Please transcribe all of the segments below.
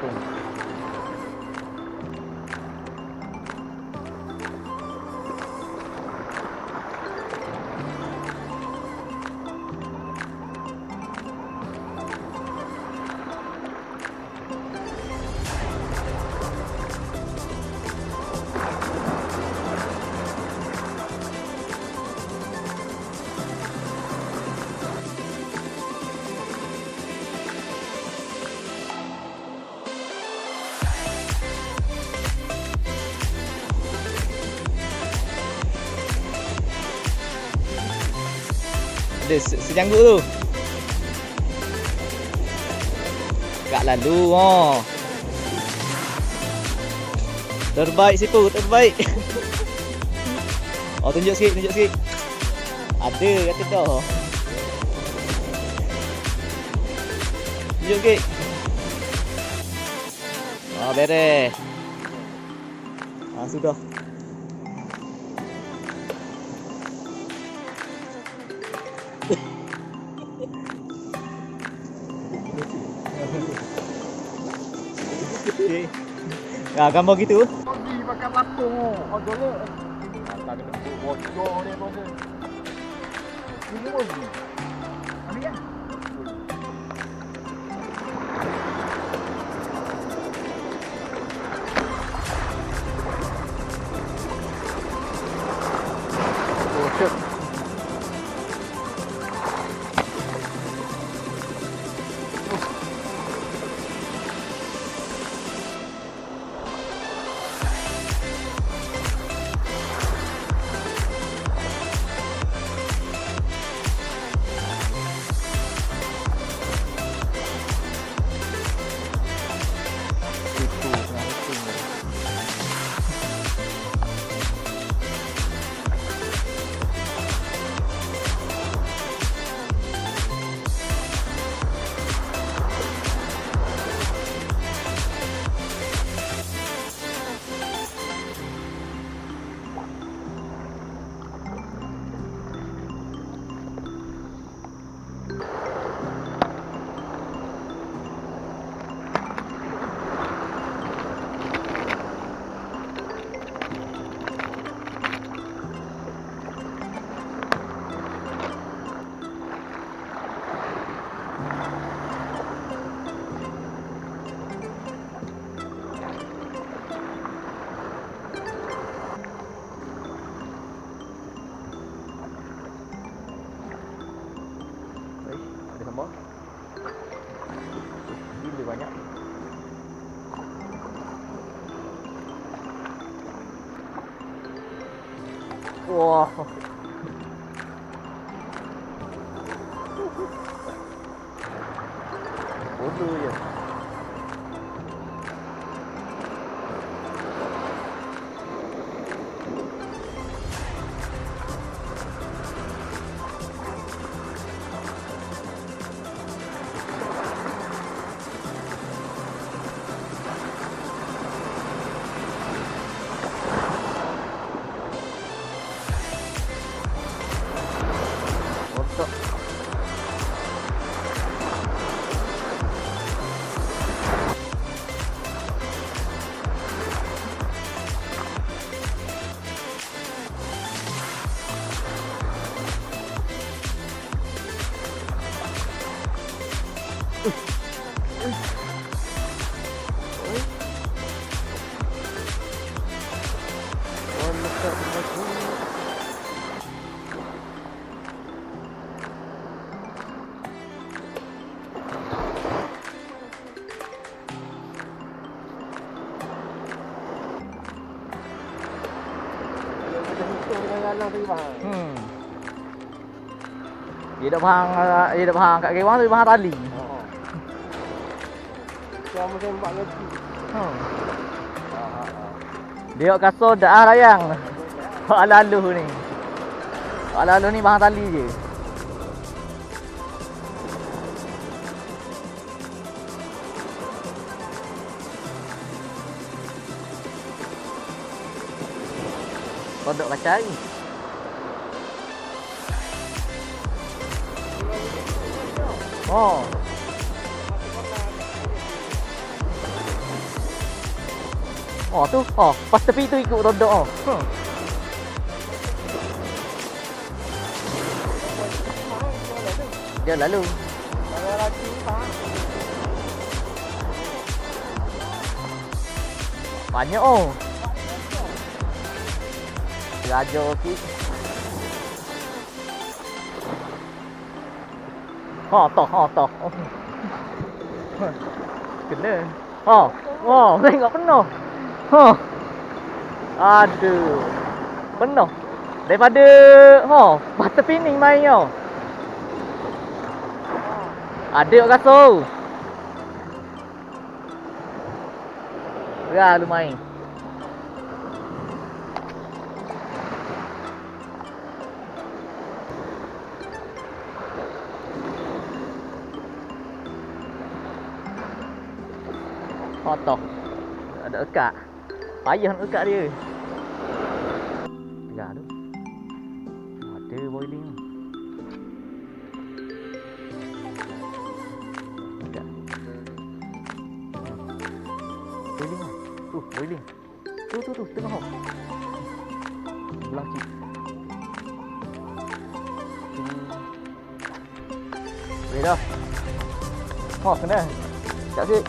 Lampung. Ada sejanggut tu. Gak lalu Terbaik sipu, terbaik. Tunjuk sikit. Ada kata dah. Tunjuk sikit. Beres. Sudah. Okay. Gambar gitu. Pergi pakai latung. Dulu. Tak kena bocor ni apa dia. Ini pun. Ambil kan? Oh, shit. Ada sambal. Ini banyak. Wah. Bodoh je. Dia dah bahang kat kewang tu bahang tali. Kamu tembak lagi. Dia kasut dah layang. Hak lalu ni. Hak lalu ni bahang tali je. Kodok kacai. Oh. Oh tu, oh pas tepi tu ikut rodok oh. Dia lalu. Kalau lagi tak. Banyak oh. Raja okey. Ha toh. Oh. Kena. Ha. Wah, tengok penuh. Ha. Aduh. Penuh. Daripada batu pining main tau. Ada kat kasut. Ya, lumayan. Toh. Ada ekat. Payah nak ekat dia. Tengah tu. Ada boiling. Ekat. Boiling ah. Boiling. Tu tengah hok. Belah cik. Boleh dah. Kena. Tak sikit.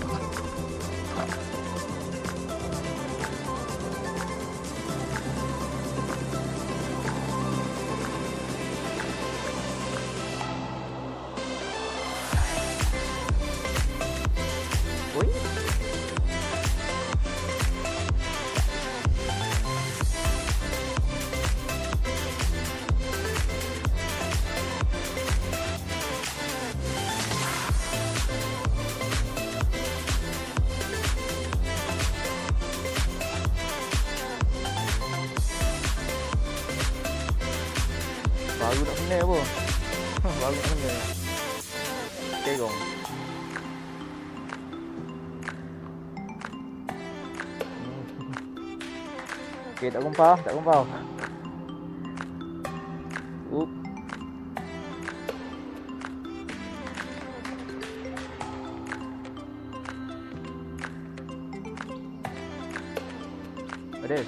Oi. Baru nak kena apa? Baru nak kena. Tegong. Okey, tak kumpau. Ada.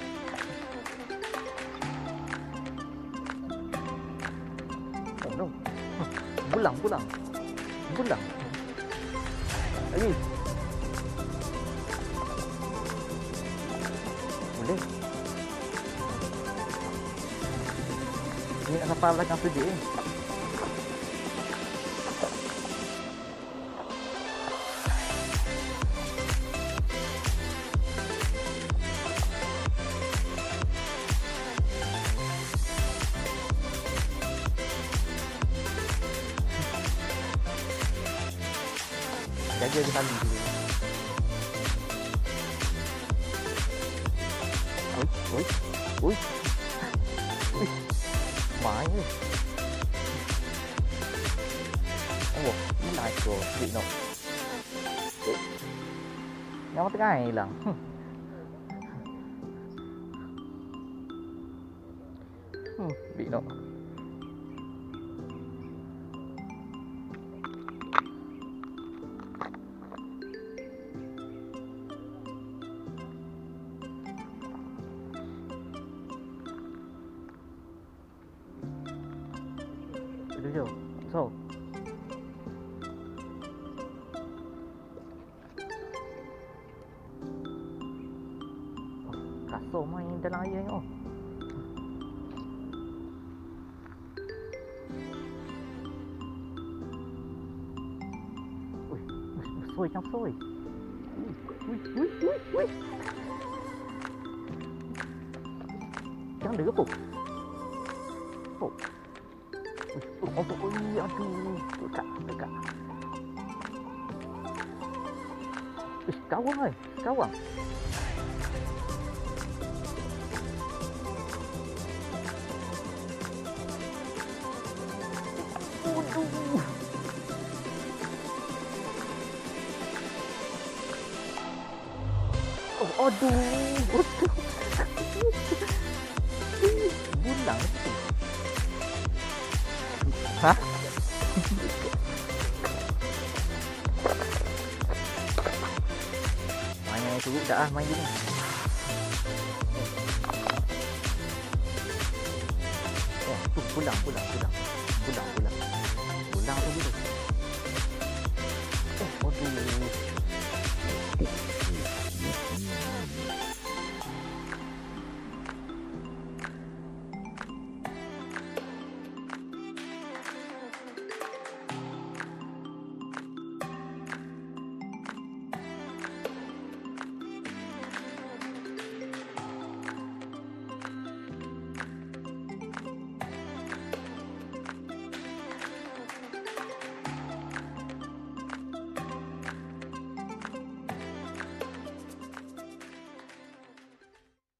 Oh no. Bulang. Lagi. Boleh. Ini nak kapal belakang tu je. Jaga ke tali dulu. Ui. Main ni. Oh, ni naik tu. Big no. Yang tengah hilang. Big no. Itu je. So. Kasut main dalam air ni oh. Soi macam soi. Ui. Jangan dia gepuk. Oh. Aduh, dekat. Kawang. Oh, aduh, betul. Bulang tu. Hah? Main yang turut dah main gini. Pulang tu dulu. Oh, aduh.